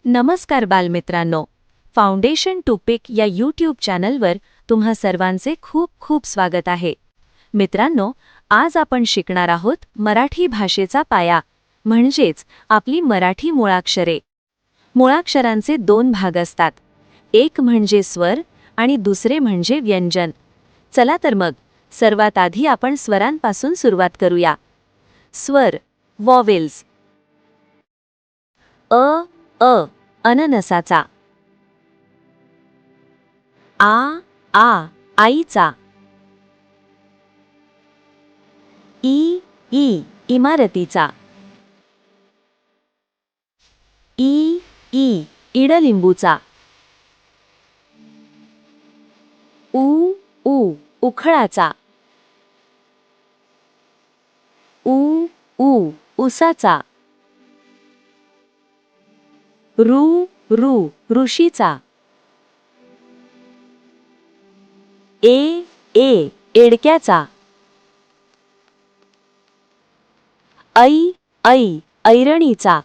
नमस्कार बालमित्रांनो, foundation to पिक या यूट्यूब चॅनलवर तुम्हा सर्वांचे खूप खूप स्वागत आहे. मित्रांनो, आज आपण शिकणार आहोत मराठी भाषेचा पाया, म्हणजेच आपली मराठी मुळाक्षरे. मुळाक्षरांचे दोन भाग असतात, एक म्हणजे स्वर आणि दुसरे म्हणजे व्यंजन. चला तर मग सर्वात आधी आपण स्वरांपासून सुरुवात करूया. स्वर, वॉवेल्स. अ अ अननसाचा. आ आईचा. ई इमारतीचा. ई इडलिंबूचा. ऊ उखळाचा. ऊ उसाचा. रू ऋषीचा. ए एडक्याचा. ऐ ऐरणीचा.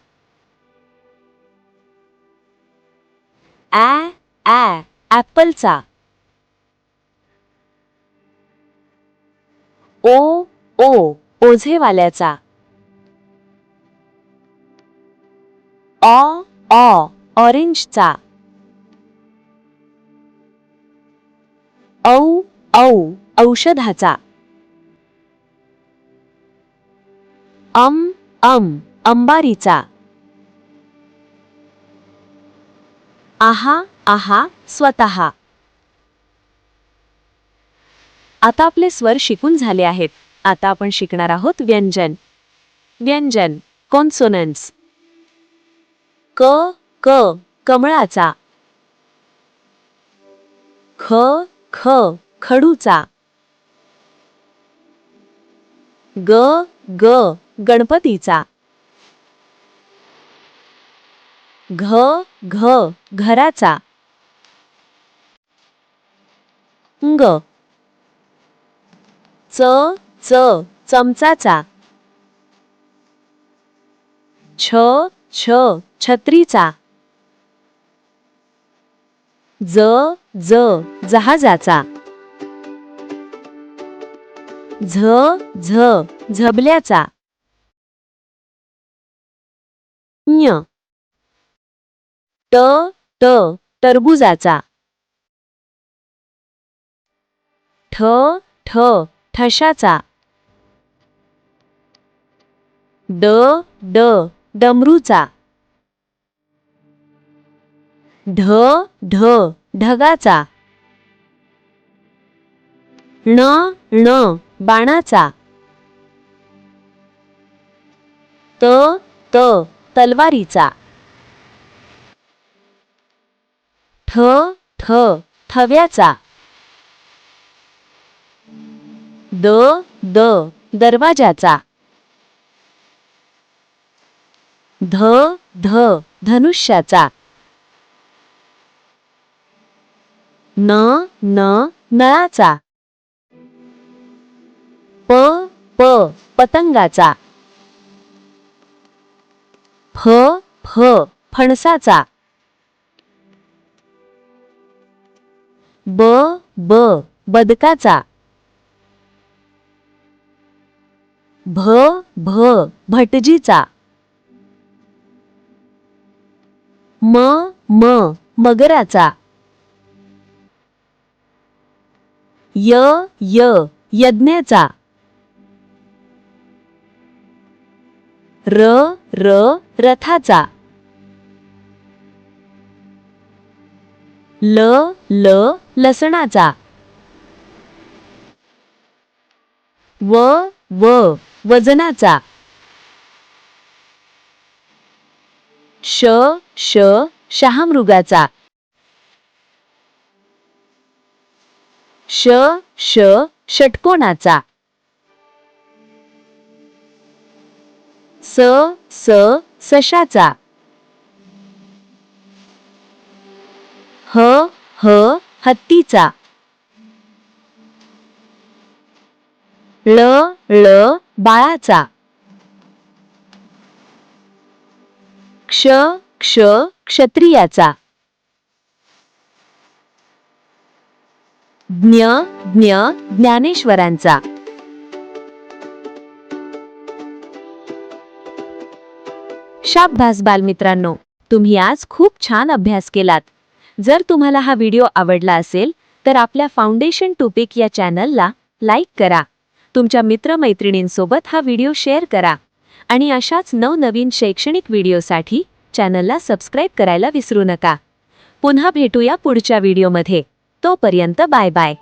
ॲ ॲपलचा. ओ ओझेवाल्याचा. ऑरेंजचा. औ औषधाचा. अंबारीचा. आहा स्वतः. आता आपले स्वर शिकून झाले आहेत. आता आपण शिकणार आहोत व्यंजन. व्यंजन, कॉन्सोनंट्स. क कमळाचा. ख खडूचा. ग गणपतीचा. घ घराचा. ङ च चमचाचा. छ छत्रीचा. ज जहाजाचा. झ झबल्याचा. ञ ट टरबुजाचा. ठ ठशाचा. ड डमरूचा. ढ ढगाचा. ण बाणाचा. त तलवारीचा. ठ थव्याचा. द दरवाजाचा. ध धनुष्याचा. न नळाचा. प पतंगाचा. फ फणसाचा. ब बदकाचा. भ भटजीचा. म मगराचा. य यज्ञाचा. र रथाचा. ल लसणाचा. व वजनाचा. श शहामृगाचा. ष षटकोनाचा. स सशाचा. ह हत्तीचा. ळ बाळाचा. क्ष क्षत्रियाचा. ज्ञ ज्ञ ज्ञानेश्वरांचा. शाब्बास बालमित्रांनो, तुम्ही आज खूप छान अभ्यास केलात. जर तुम्हाला हा व्हिडिओ आवडला असेल तर आपल्या फाउंडेशन टू पिक या चॅनलला लाईक करा. तुमच्या मित्रमैत्रिणींसोबत हा व्हिडिओ शेअर करा आणि अशाच नवनवीन शैक्षणिक व्हिडिओसाठी चॅनलला सबस्क्राईब करायला विसरू नका. पुन्हा भेटूया पुढच्या व्हिडिओमध्ये. तोपर्यंत बाय बाय.